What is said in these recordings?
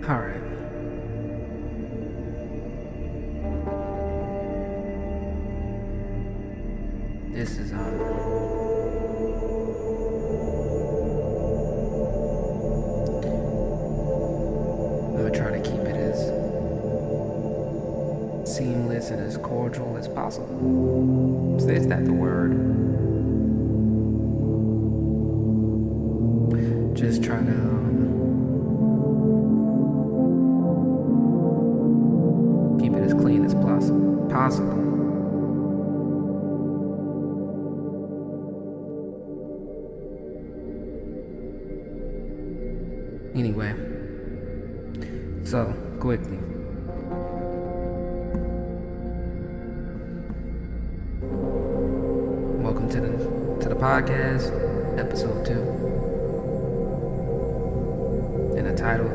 Alright. This is I'm gonna try to keep it as seamless and as cordial as possible. Is that the word? Just try to keep it as clean as possible. Anyway, so quickly, welcome to the podcast, episode 2. And the title,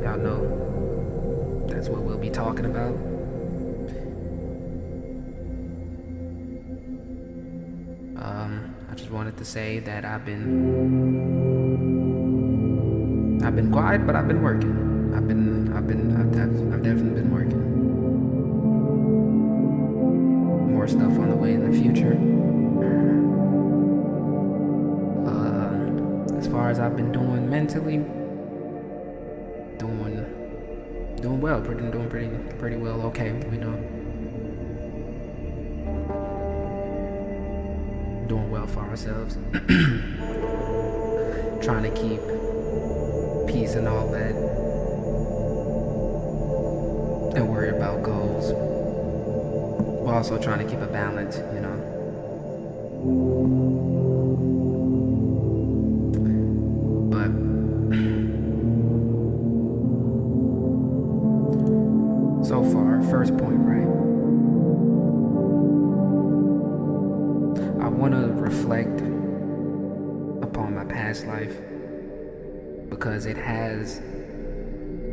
y'all know, that's what we'll be talking about. I just wanted to say that I've been quiet, but I've been working. I've definitely been working. More stuff on the way in the future. As far as I've been doing mentally, doing well, pretty well. Okay, doing well for ourselves. Trying to keep peace and all that, and worry about goals, while also trying to keep a balance, But so far, first point, right? I want to reflect upon my past life, because it has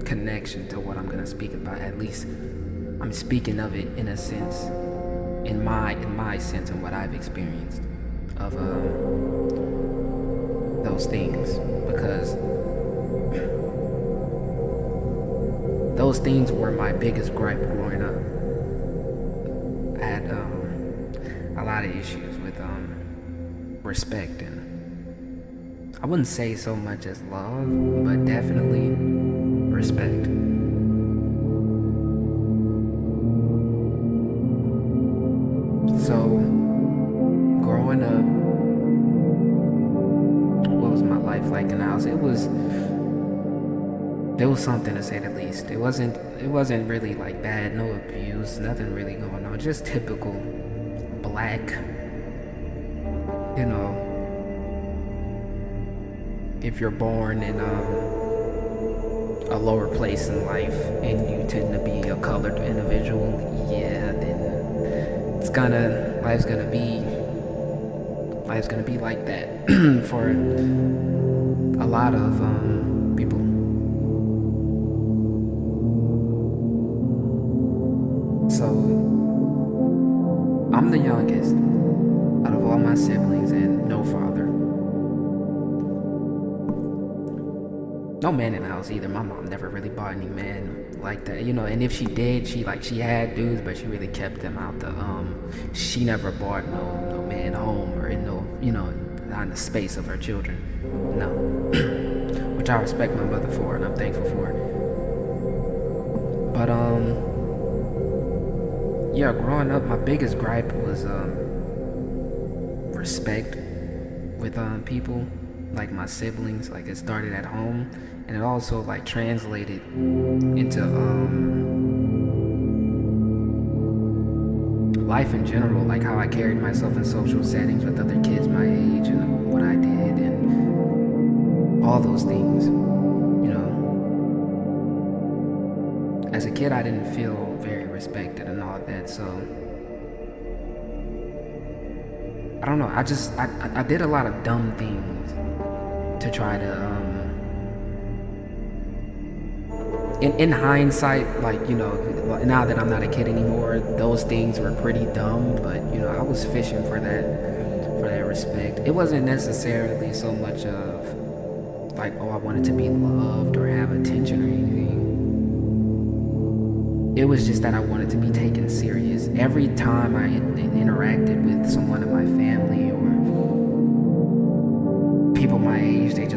connection to what I'm going to speak about. At least I'm speaking of it in a sense, in my sense, and what I've experienced of those things, because those things were my biggest gripe growing up. I had a lot of issues with respect, and I wouldn't say so much as love, but definitely respect. So, growing up, what was my life like in the house? There was something, to say the least. It wasn't really like bad, no abuse, nothing really going on. Just typical black, if you're born in a lower place in life and you tend to be a colored individual, then life's gonna be like that for a lot of people. So I'm the youngest out of all my siblings and no father. No man in the house either. My mom never really bought any man like that, and if she did, she had dudes, but she really kept them out she never bought no man home, or in not in the space of her children. No. Which I respect my mother for, and I'm thankful for. But growing up, my biggest gripe was respect with people, like my siblings. Like, it started at home, and it also like translated into life in general, like how I carried myself in social settings with other kids my age, and what I did, and all those things. As a kid, I didn't feel very respected and all that, so I don't know. I did a lot of dumb things to try to in hindsight, like, now that I'm not a kid anymore, those things were pretty dumb, but I was fishing for that respect. It wasn't necessarily so much of like, oh, I wanted to be loved or have attention or anything. It was just that I wanted to be taken serious. Every time I interacted with someone in my family or people my age, they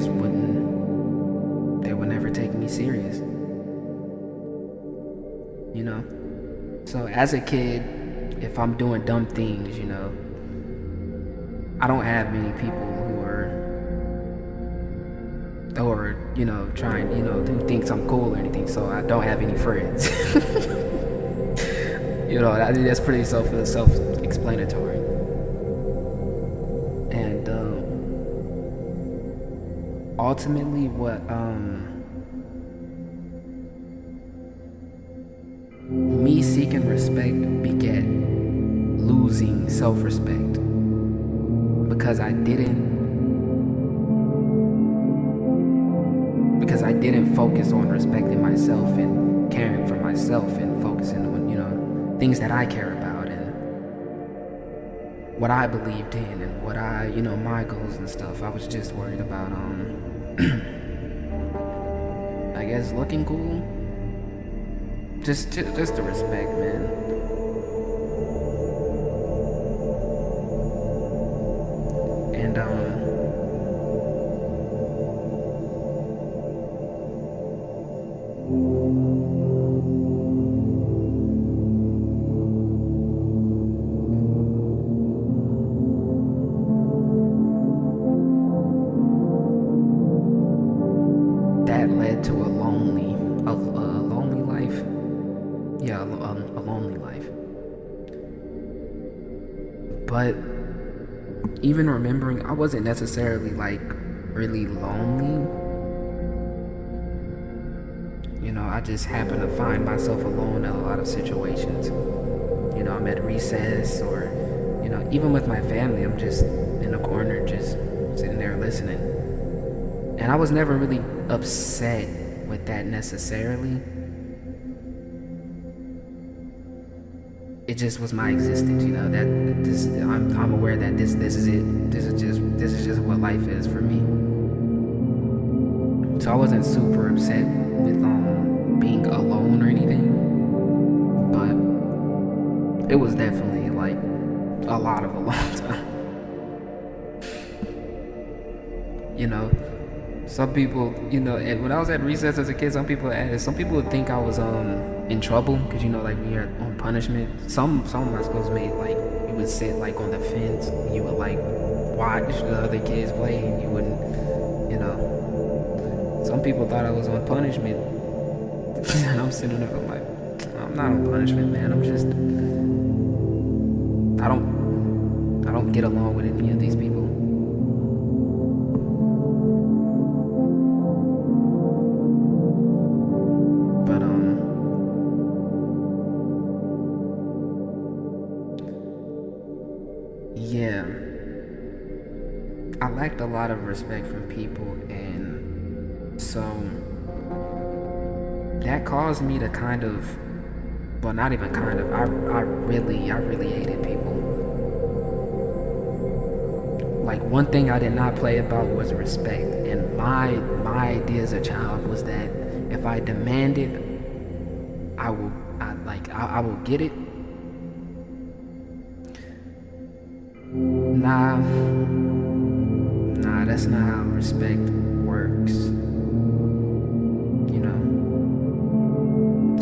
would never take me serious. You know? So as a kid, if I'm doing dumb things, I don't have many people who trying, who thinks I'm cool or anything, so I don't have any friends. I think that's pretty self-explanatory. And ultimately what me seeking respect beget losing self-respect, because I didn't focus on respecting myself and caring for myself and focusing on things that I care about and what I believed in and what I my goals and stuff. I was just worried about I guess looking cool. Just the respect, man. And that led to a lonely life. Yeah, a lonely life. But even remembering, I wasn't necessarily really lonely. I just happened to find myself alone in a lot of situations. I'm at recess or, even with my family, I'm just in a corner, just sitting there listening. And I was never really upset with that necessarily. It just was my existence, I'm aware that this is it. This is just what life is for me. So I wasn't super upset with being alone or anything, but it was definitely a lot of alone time. Some people, and when I was at recess as a kid, some people would think I was in trouble because when you're on punishment. Some of my schools made you would sit on the fence and you would watch the other kids play and you wouldn't. Some people thought I was on punishment. And I'm sitting there, I'm like, I'm not on punishment, man. I'm just, I don't get along with any of these people. But yeah, I lacked a lot of respect from people, and so that caused me to kind of, well, not even kind of, I really hated people. One thing I did not play about was respect, and my idea as a child was that if I demanded, I will get it. Nah, that's not how respect works.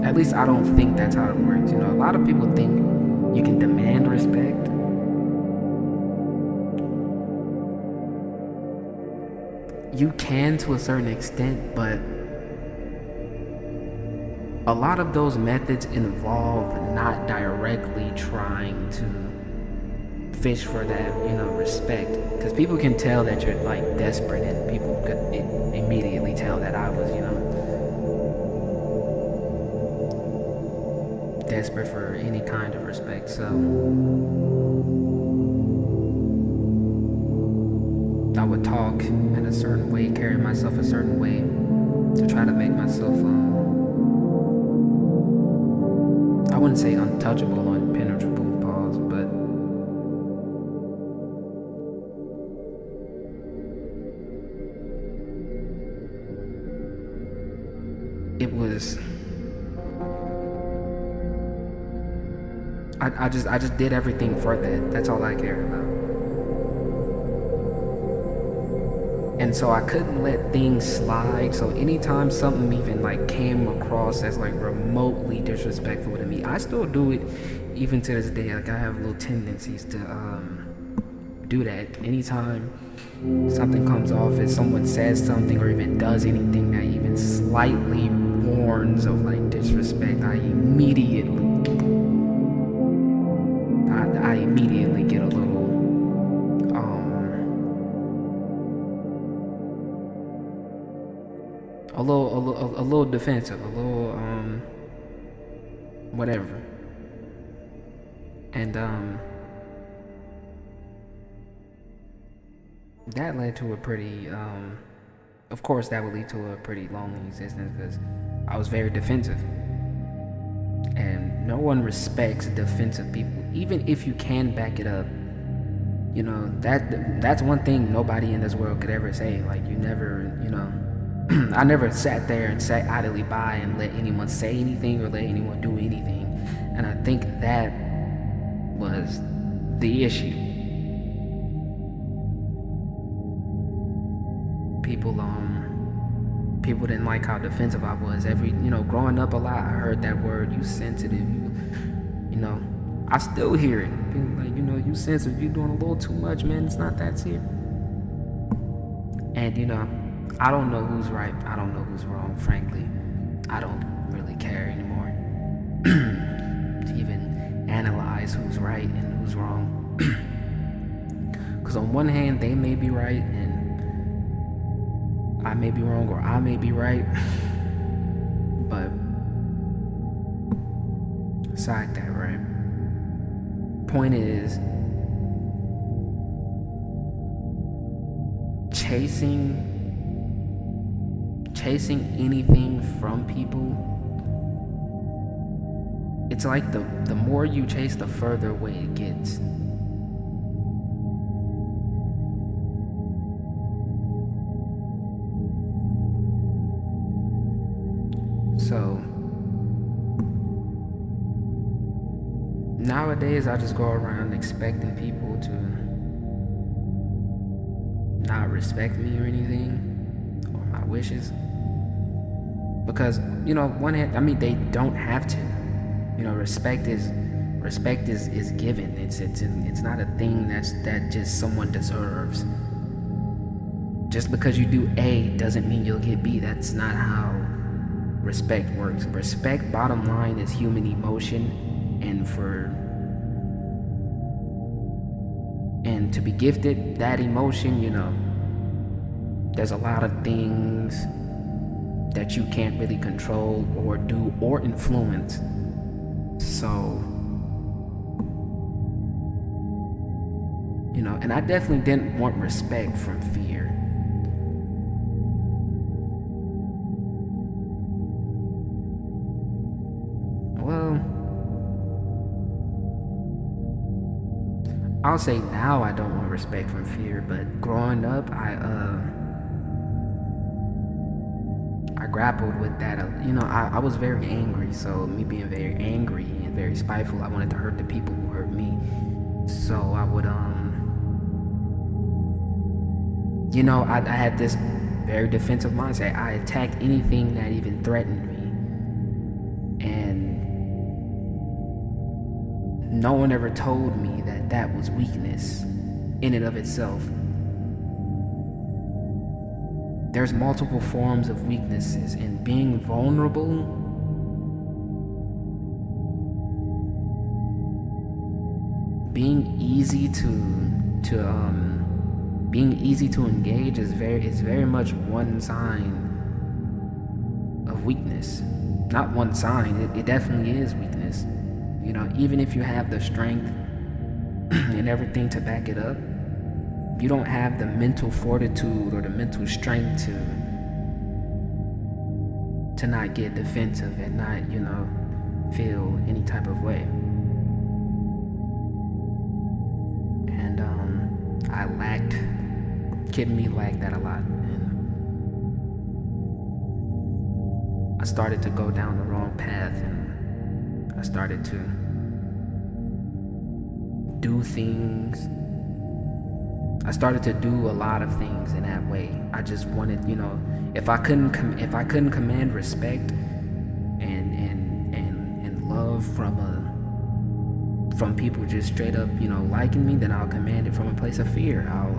At least I don't think that's how it works. A lot of people think you can demand respect. You can to a certain extent, but a lot of those methods involve not directly trying to fish for that, respect. Because people can tell that you're desperate, and people could immediately tell that I was, desperate for any kind of respect. So I would talk in a certain way, carry myself a certain way to try to make myself I wouldn't say untouchable or impenetrable, pause, but it was I just did everything for that. That's all I care about. And so I couldn't let things slide. So anytime something even like came across as like remotely disrespectful to me, I still do it even to this day. Like I have little tendencies to do that. Anytime something comes off as someone says something or even does anything that even slightly warns of like disrespect, I immediately get a little defensive, a little whatever. And that led to a pretty of course that would lead to a pretty lonely existence because I was very defensive. And no one respects defensive people, even if you can back it up. You know, that's one thing nobody in this world could ever say. Like you never, I never sat there and sat idly by and let anyone say anything or let anyone do anything. And I think that was the issue. People didn't like how defensive I was. Growing up a lot, I heard that word, you sensitive, I still hear it. People like, you sensitive, you doing a little too much, man, it's not that serious. And, I don't know who's right, I don't know who's wrong, frankly. I don't really care anymore to even analyze who's right and who's wrong. Because on one hand, they may be right and I may be wrong, or I may be right. But aside that, right? Point is, chasing anything from people, it's like the more you chase, the further away it gets. So nowadays I just go around expecting people to not respect me or anything, or my wishes, because one hand, they don't have to. Respect is given. It's not a thing that just someone deserves. Just because you do A doesn't mean you'll get B. That's not how respect works. Respect, bottom line, is human emotion, and to be gifted that emotion, there's a lot of things that you can't really control or do or influence. So, and I definitely didn't want respect from fear. Well, I'll say now I don't want respect from fear, but growing up, I grappled with that. I was very angry, so me being very angry and very spiteful, I wanted to hurt the people who hurt me. So I would, I had this very defensive mindset. I attacked anything that even threatened me. And no one ever told me that was weakness in and of itself. There's multiple forms of weaknesses, and being vulnerable being easy to engage is very much one sign of weakness. Not one sign, it definitely is weakness. Even if you have the strength and everything to back it up, you don't have the mental fortitude or the mental strength to not get defensive and not, feel any type of way. And I lacked that a lot. And I started to go down the wrong path, and I started to do things. I started to do a lot of things in that way. I just wanted, if I couldn't command respect and love from people just straight up, liking me, then I'll command it from a place of fear. I'll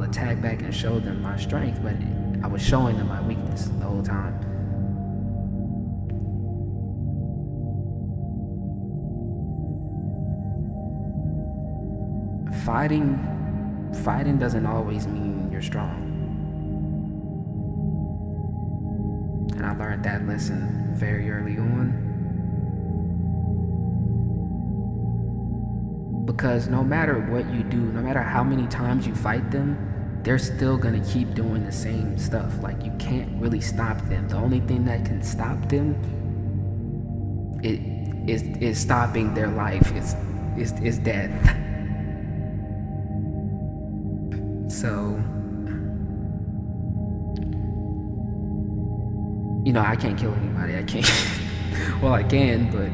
attack back and show them my strength, but I was showing them my weakness the whole time. Fighting doesn't always mean you're strong. And I learned that lesson very early on. Because no matter what you do, no matter how many times you fight them, they're still gonna keep doing the same stuff. Like, you can't really stop them. The only thing that can stop them is stopping their life, is death. So, I can't kill anybody. I can't. Well, I can, but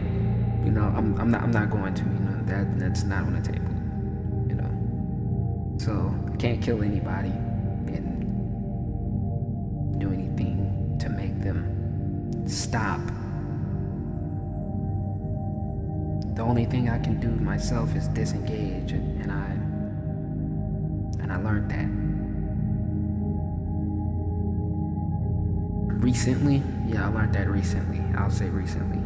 I'm not going to. That's not on the table. So I can't kill anybody and do anything to make them stop. The only thing I can do myself is disengage, and I learned that recently. Yeah, I learned that recently. I'll say recently.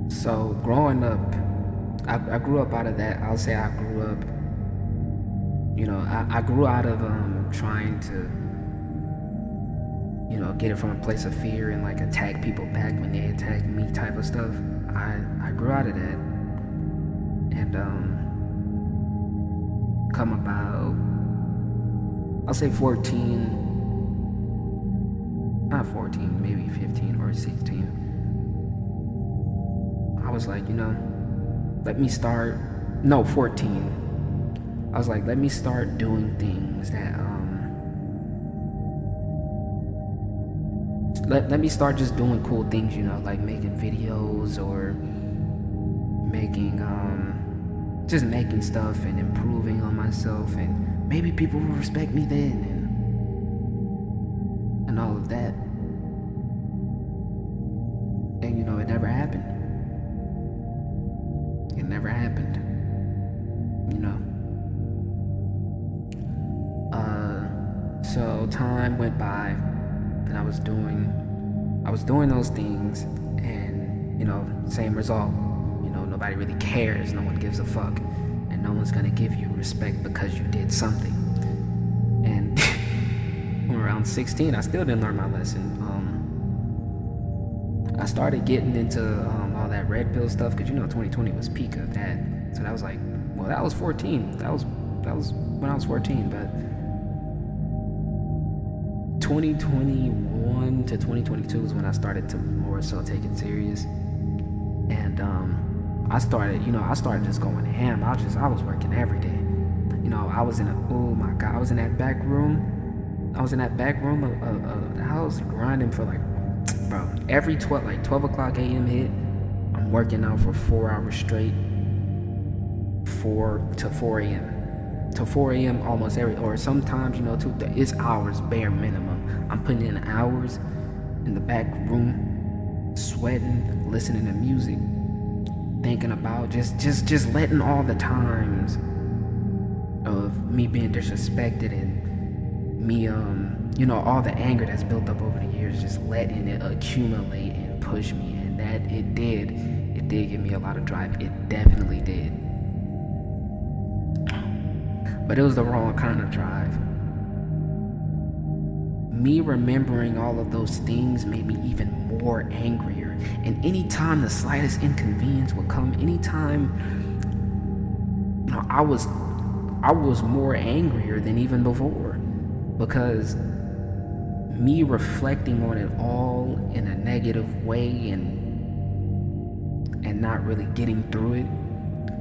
So growing up, I grew up out of that. I'll say I grew up, I grew out of trying to, get it from a place of fear and like attack people back when they attacked me type of stuff. I grew out of that. And come about, I'll say 14, not 14, maybe 15 or 16. I was like, let me start, 14. I was like, let me start doing things that, let me start just doing cool things, like making videos or just making stuff and improving on myself, and maybe people will respect me then, and all of that. And it never happened. It never happened. So time went by, and I was doing those things, and same result. Nobody really cares. No one gives a fuck, and no one's gonna give you respect because you did something. And when around 16, I still didn't learn my lesson. I started getting into all that red pill stuff because 2020 was peak of that. So that was like, well, that was 14. That was when I was 14, but 2021 to 2022 is when I started to more so take it serious. And I started just going ham. I was working every day. I was in that back room. I was in that back room of the house grinding for bro, every 12 o'clock a.m. hit, I'm working out for 4 hours straight, 4 to 4 a.m. to 4 a.m. almost or sometimes, it's hours bare minimum. I'm putting in hours in the back room, sweating, listening to music, thinking about just letting all the times of me being disrespected and me, all the anger that's built up over the years, just letting it accumulate and push me. And that it did give me a lot of drive. It definitely did. But it was the wrong kind of drive. Me remembering all of those things made me even more angrier. And anytime the slightest inconvenience would come, anytime, I was more angrier than even before, because me reflecting on it all in a negative way and not really getting through it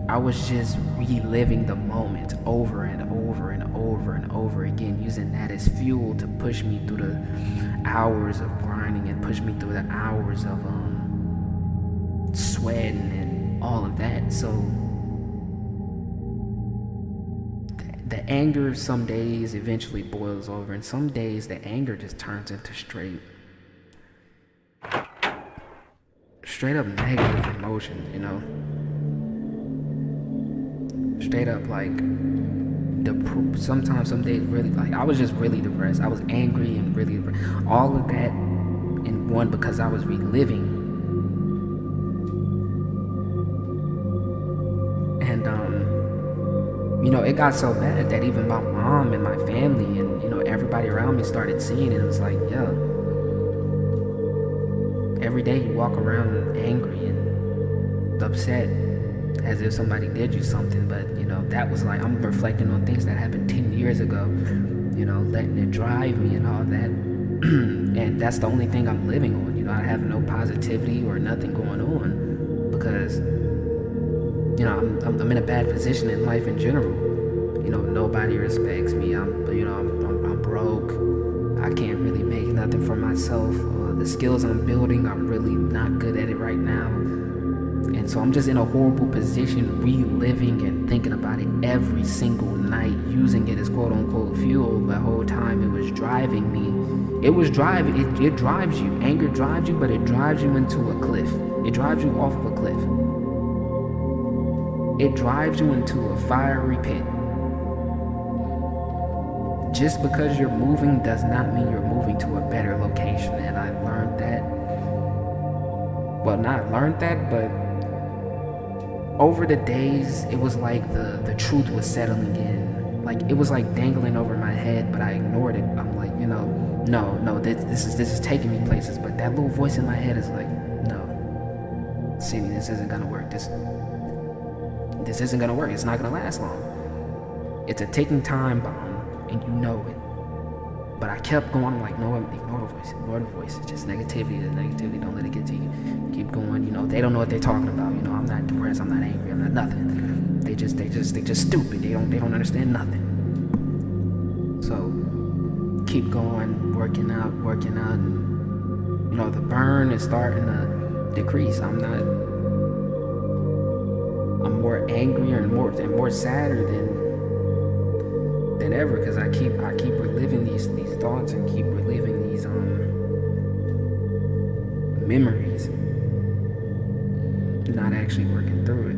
I was just reliving the moment over and over and over and over again, using that as fuel to push me through the hours of grinding and push me through the hours of sweating and all of that. So the anger some days eventually boils over, and some days the anger just turns into straight up negative emotion, straight up like sometimes some days really, like, I was just really depressed. I was angry and really depressed. All of that in one, because I was reliving. And it got so bad that even my mom and my family and everybody around me started seeing it. It was like, every day you walk around angry and upset, as if somebody did you something. But that was like, I'm reflecting on things that happened 10 years ago, letting it drive me and all that. And that's the only thing I'm living on. I have no positivity or nothing going on, because I'm in a bad position in life in general. Nobody respects me. I'm broke. I can't really make nothing for myself. The skills I'm building, I'm really not good at it right now. And so I'm just in a horrible position, reliving and thinking about it every single night, using it as quote unquote fuel. The whole time it was driving me. It drives you. Anger drives you, but it drives you into a cliff. It drives you off of a cliff. It drives you into a fiery pit. Just because you're moving does not mean you're moving to a better location. And I learned that. Well, not learned that, but over the days, it was like the truth was settling in. Like, it was like dangling over my head, but I ignored it. I'm like, no, this is taking me places. But that little voice in my head is like, no, Sidney, this isn't gonna work. This isn't gonna work. It's not gonna last long. It's a ticking time bomb, and you know it. But I kept going. I'm like, no, ignore the voice. It's just negativity. Don't let it get to you. Keep going. They don't know what they're talking about. I'm not depressed. I'm not angry. I'm not nothing. They just stupid. They don't understand nothing. So keep going, working out, and the burn is starting to decrease. I'm more angrier and more sadder than ever, because I keep reliving these thoughts and keep reliving these memories, not actually working through it.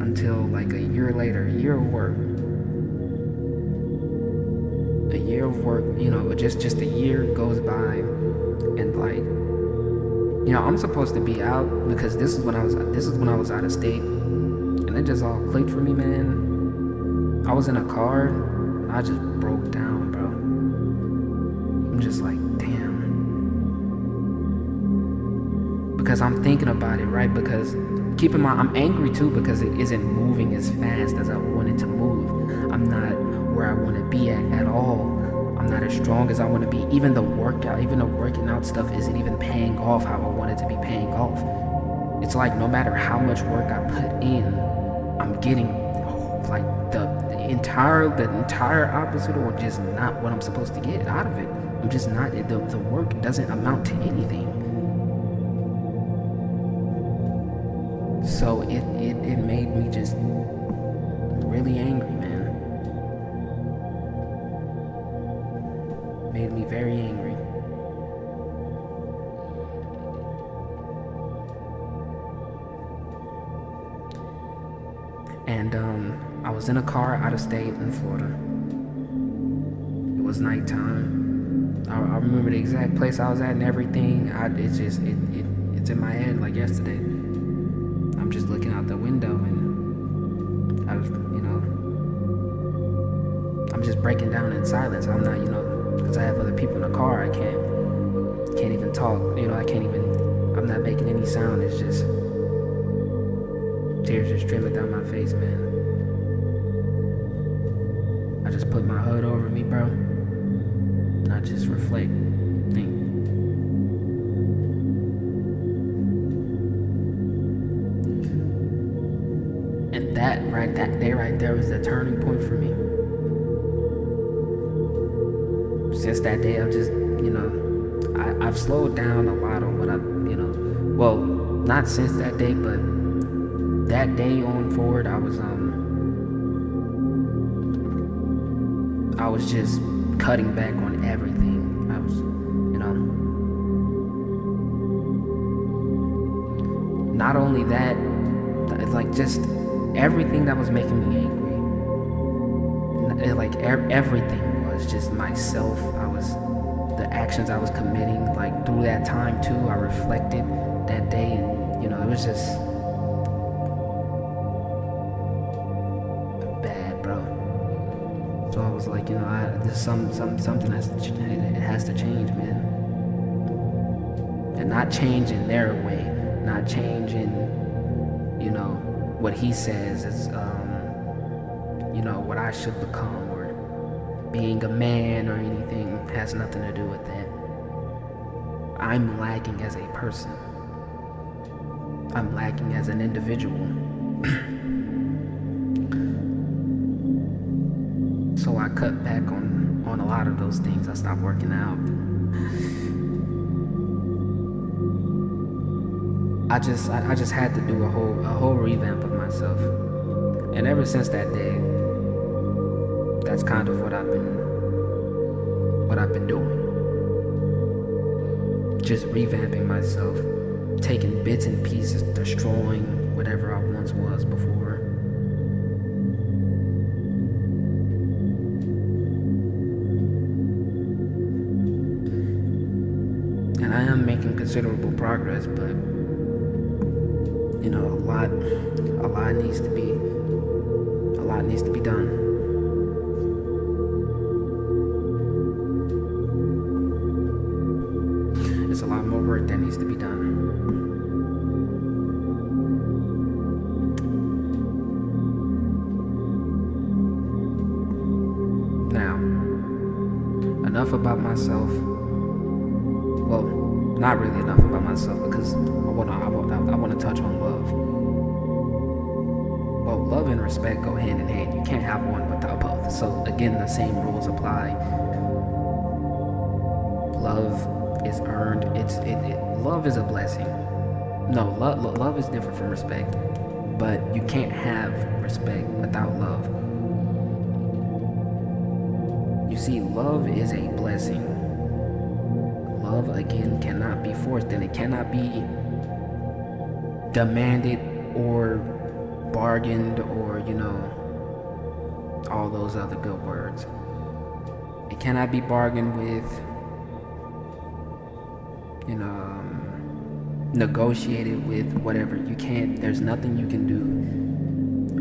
Until like a year later, a year of work, just a year goes by, and like, I'm supposed to be out, because this is when I was out of state. And it just all clicked for me, man. I was in a car, and I just broke down, bro. I'm just like, damn. Because I'm thinking about it, right? Because keep in mind, I'm angry too, because it isn't moving as fast as I want it to move. I'm not where I want to be at all. I'm not as strong as I want to be. Even the working out stuff isn't even paying off how I want it to be paying off. It's like, no matter how much work I put in, I'm getting like the entire opposite, or just not what I'm supposed to get out of it. I'm just not, the work doesn't amount to anything. So it made me just really angry, man. Made me very angry. And I was in a car out of state in Florida. It was nighttime. I remember the exact place I was at and everything. It's in my head like yesterday. I'm just looking out the window, and I was, I'm just breaking down in silence. I'm not, because I have other people in the car. I can't even talk. I'm not making any sound. It's just tears just streaming down my face, man. I just put my hood over me, bro. And I just reflect, think. that day right there was the turning point for me. Since that day, I've just, I've slowed down a lot on what well, not since that day, but that day on forward, I was just cutting back on everything. I was, not only that, like just everything that was making me angry, like everything was just myself. The actions I was committing, like through that time too, I reflected that day, and it was just bad, bro. So I was like, there's something has to change, man. And not change in their way, not change in, what he says is, what I should become, or being a man or anything has nothing to do with that. I'm lacking as a person. I'm lacking as an individual. So I cut back on a lot of those things. I stopped working out. I just had to do a whole revamp of myself. And ever since that day, that's kind of what I've been doing. Just revamping myself, taking bits and pieces, destroying whatever I once was before. And I am making considerable progress, but a lot needs to be done. There's a lot more work that needs to be done. Now, enough about myself. Well, not really enough about myself, because I want to touch on love. Well, love and respect go hand in hand. You can't have one without both. So again, the same rules apply. Love is earned. Love is a blessing. No, love is different from respect, but you can't have respect without love. You see, love is a blessing. Love, again, cannot be forced, and it cannot be demanded or bargained, or all those other good words. It cannot be bargained with, negotiated with, whatever. You can't, there's nothing you can do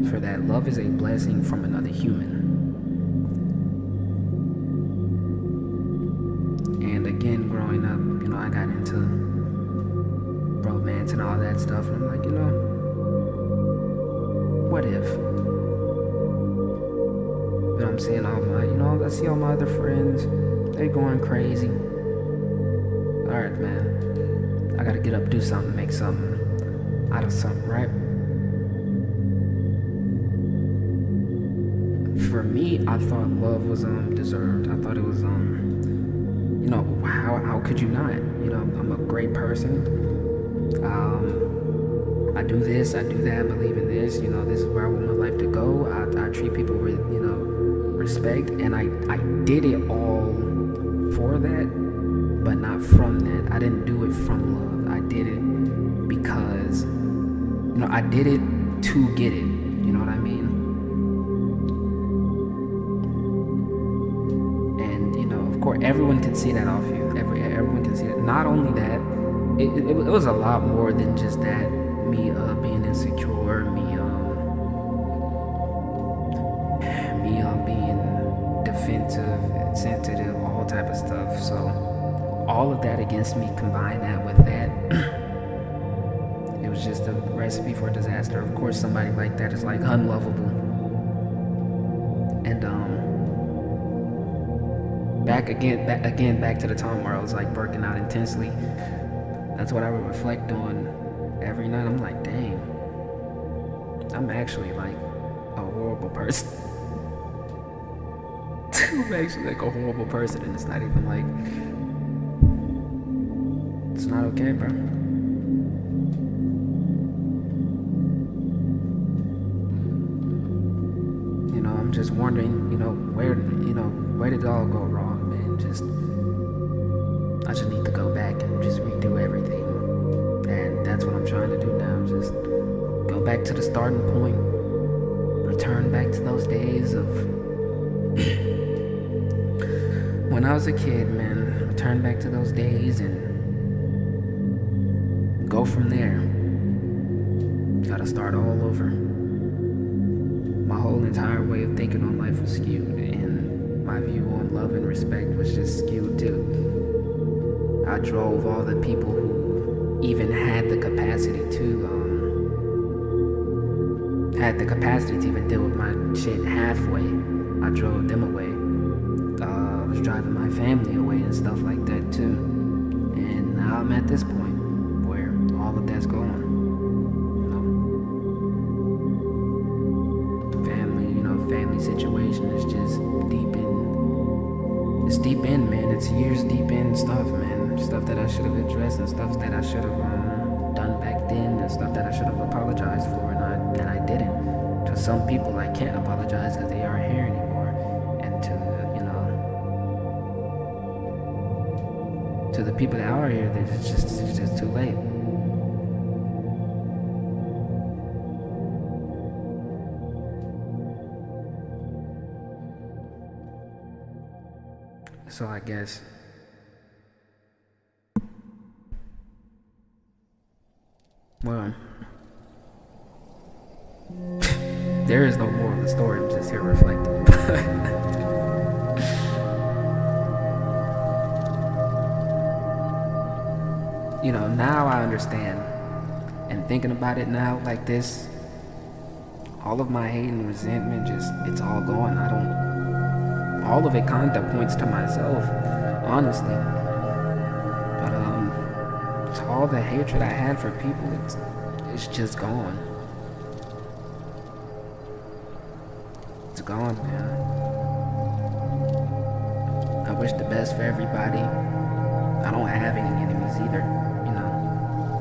for that. Love is a blessing from another human. And again, growing up, I got into romance and all that stuff, and I'm like, what if? I'm seeing all my, I see all my other friends, they going crazy. Alright, man, I gotta get up, do something, make something out of something, right? For me, I thought love was deserved. I thought it was how could you not? I'm a great person. I do this, I do that, I believe in this, this is where I want my life to go. I treat people with, respect, and I did it all for that, but not from that. I didn't do it from love. I did it because, I did it to get it. You know what I mean? And, of course, everyone can see that off you. Everyone can see that. Not only that, it was a lot more than just that. Me being insecure, me being defensive, sensitive, all type of stuff. So all of that against me, combine that with that, it was just a recipe for disaster. Of course, somebody like that is like unlovable. And back to the time where I was like working out intensely. That's what I would reflect on every night. I'm like, dang, I'm actually like a horrible person. I'm actually like a horrible person, and it's not even like, it's not okay, bro. I'm just wondering, where did it all go wrong, man? I just need to go back and just redo everything. And that's what I'm trying to do now. Just go back to the starting point. Return back to those days of when I was a kid, man. Return back to those days and go from there. Gotta start all over. My whole entire way of thinking on life was skewed, and my view on love and respect was just skewed too. I drove all the people who even had the capacity to even deal with my shit halfway. I drove them away. I was driving my family away and stuff like that too. And now I'm at this point where all of that's gone. Family situation is just deep in, man. It's years deep in stuff, man. Stuff that I should have addressed and stuff that I should have done back then, and stuff that I should have apologized for, and I didn't. To some people, I can't apologize because they aren't here anymore, and to the people that are here, it's just too late. So I guess there is no more of the story. I'm just here reflecting. Now I understand, and thinking about it now like this, all of my hate and resentment, it's all gone. All of it kind of points to myself, honestly. But all the hatred I had for people, it's just gone. It's gone, man. I wish the best for everybody. I don't have any enemies either.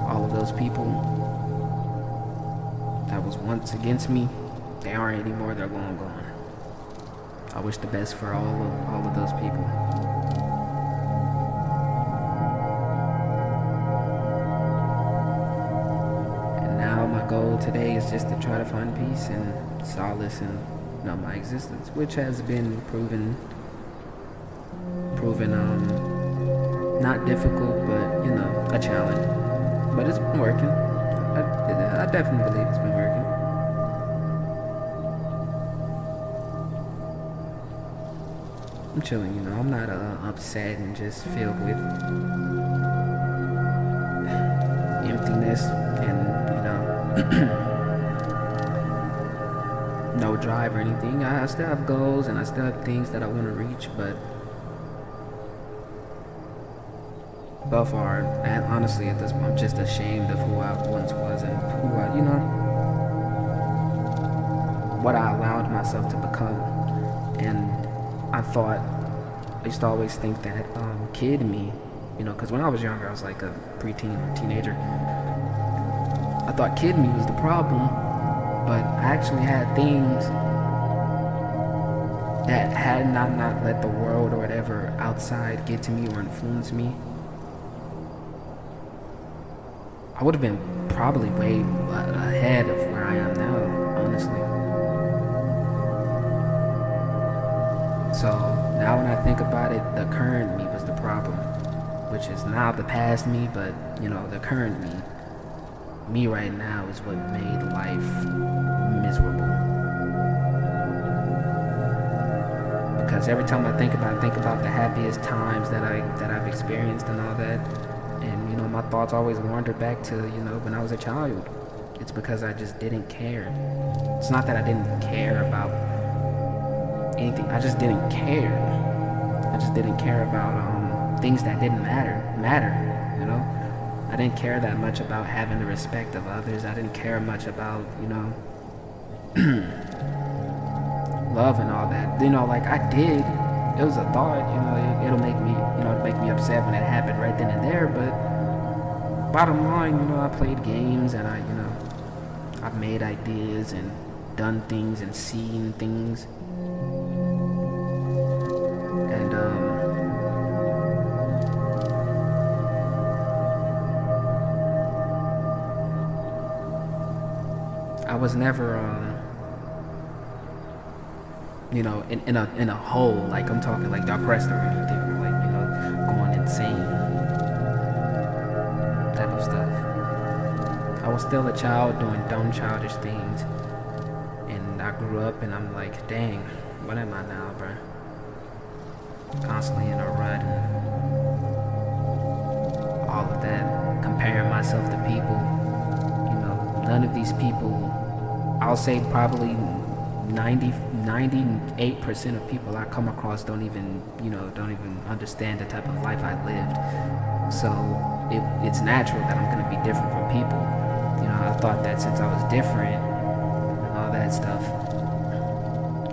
All of those people that was once against me, they aren't anymore. They're long gone. I wish the best for all of those people. And now my goal today is just to try to find peace and solace in my existence, which has been proven not difficult, but a challenge. But it's been working. I definitely believe it's been working. I'm chilling, I'm not upset and just filled with emptiness and, no drive or anything. I still have goals and I still have things that I want to reach, but far, and honestly at this point, I'm just ashamed of who I once was and who what I allowed myself to become. And I used to always think that kid me, because when I was younger, I was like a preteen or teenager. I thought kid me was the problem, but I actually had things that had not let the world or whatever outside get to me or influence me. I would have been probably way ahead of where I am now, honestly. So now when I think about it, the current me was the problem, which is now the past me, but the current me right now is what made life miserable. Because every time I think about the happiest times that I've experienced and all that, and my thoughts always wander back to when I was a child. It's because I just didn't care. It's not that I didn't care about anything. I just didn't care. I just didn't care about things that didn't matter. I didn't care that much about having the respect of others. I didn't care much about love and all that. Like I did. It was a thought, it'll make me, upset when it happened right then and there. But bottom line, I played games and I've made ideas and done things and seen things. And I was never in a hole, like I'm talking like depressed or anything, or like going insane type of stuff. I was still a child doing dumb childish things, and I grew up and I'm like, dang, what am I now, bro? Constantly in a rut and all of that, comparing myself to people. None of these people, I'll say probably 98% of people I come across don't even understand the type of life I lived. So it's natural that I'm going to be different from people. I thought that since I was different and all that stuff,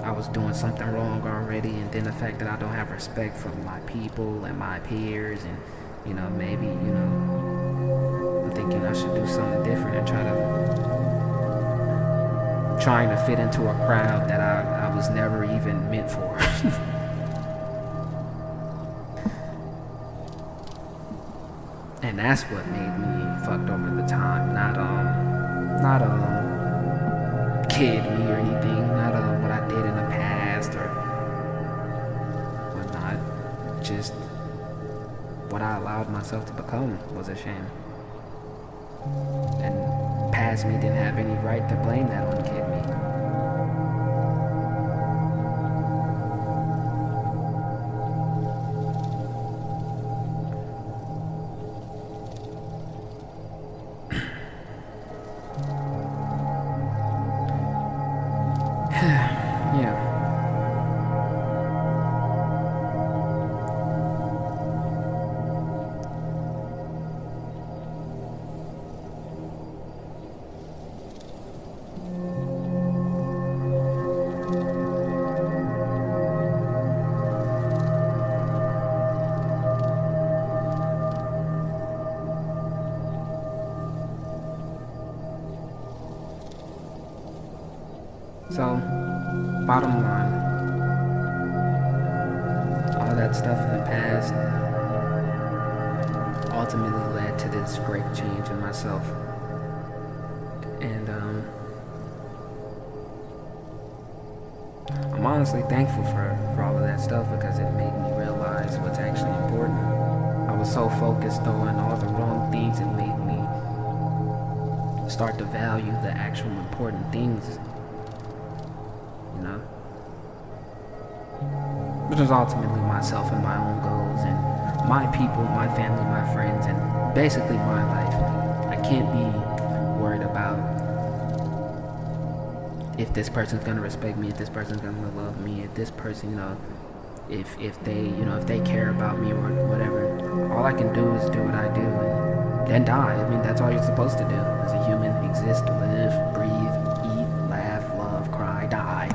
I was doing something wrong already. And then the fact that I don't have respect for my people and my peers, and maybe I'm thinking I should do something different and trying to fit into a crowd that I was never even meant for. And that's what made me fucked over the time. Not kid me or anything. Not what I did in the past or whatnot. Just what I allowed myself to become was a shame. And past me didn't have any right to blame that on kid me. Yeah. So, bottom line, all that stuff in the past ultimately led to this great change in myself. And I'm honestly thankful for all of that stuff, because it made me realize what's actually important. I was so focused on all the wrong things, it made me start to value the actual important things. Which is ultimately myself and my own goals and my people, my family, my friends, and basically my life. I can't be worried about if this person's gonna respect me, if this person's gonna love me, if this person, if they care about me or whatever. All I can do is do what I do and then die. I mean, that's all you're supposed to do as a human: exist, live, breathe, eat, laugh, love, cry, die.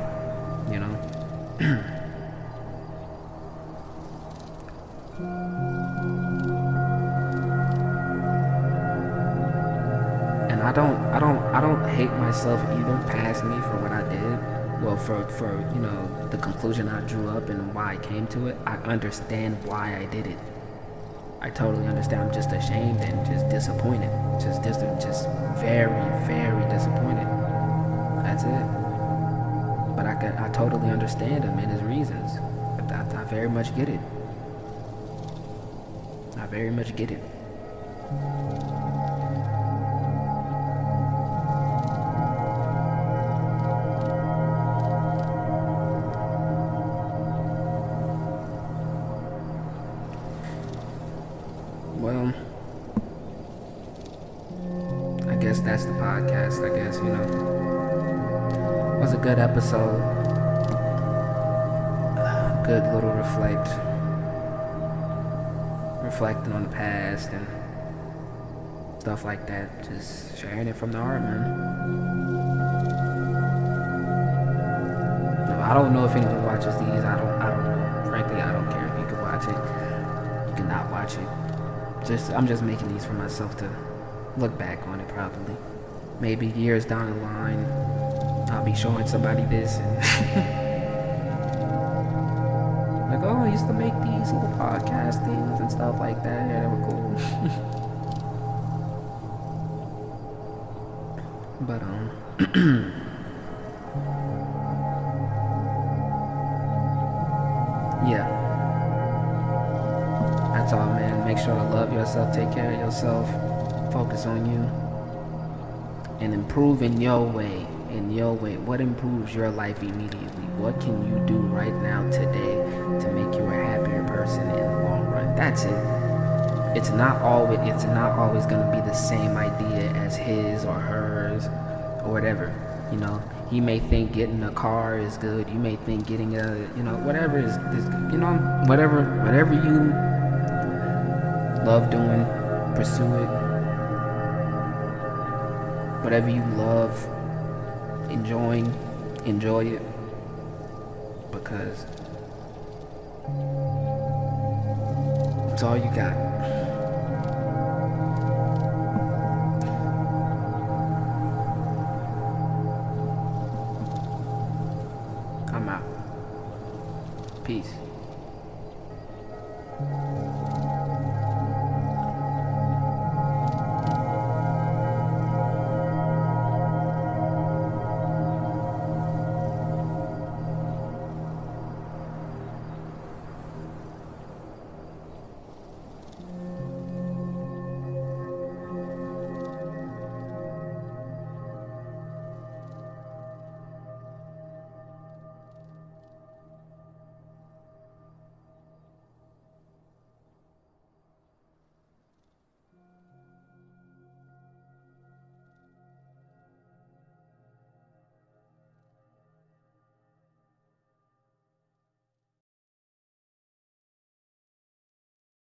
And I don't hate myself either past me for what I did. Well, for the conclusion I drew up and why I came to it. I understand why I did it. I totally understand. I'm just ashamed and just disappointed. Just very, very disappointed. That's it. But I totally understand him and his reasons. I very much get it. I very much get it. Well, I guess that's the podcast. I guess, it was a good episode. Good little reflecting on the past and stuff like that. Just sharing it from the heart, man. The I don't know if anyone watches these. I don't know. Frankly, I don't care if you can watch it. You cannot watch it. I'm just making these for myself to look back on it probably. Maybe years down the line, I'll be showing somebody this and like, oh, I used to make these little podcast things and stuff like that. Yeah, they were cool. But yeah, that's all, man. Make sure to love yourself, take care of yourself, focus on you, and improve in your way. What improves your life immediately? What can you do right now today to make you a happier person in the long run? That's it. It's not always going to be the same idea as his or hers or whatever. You know, he may think getting a car is good. You may think getting whatever is whatever you love doing, pursue it. Whatever you love enjoying, enjoy it, because it's all you got. I'm out. Peace.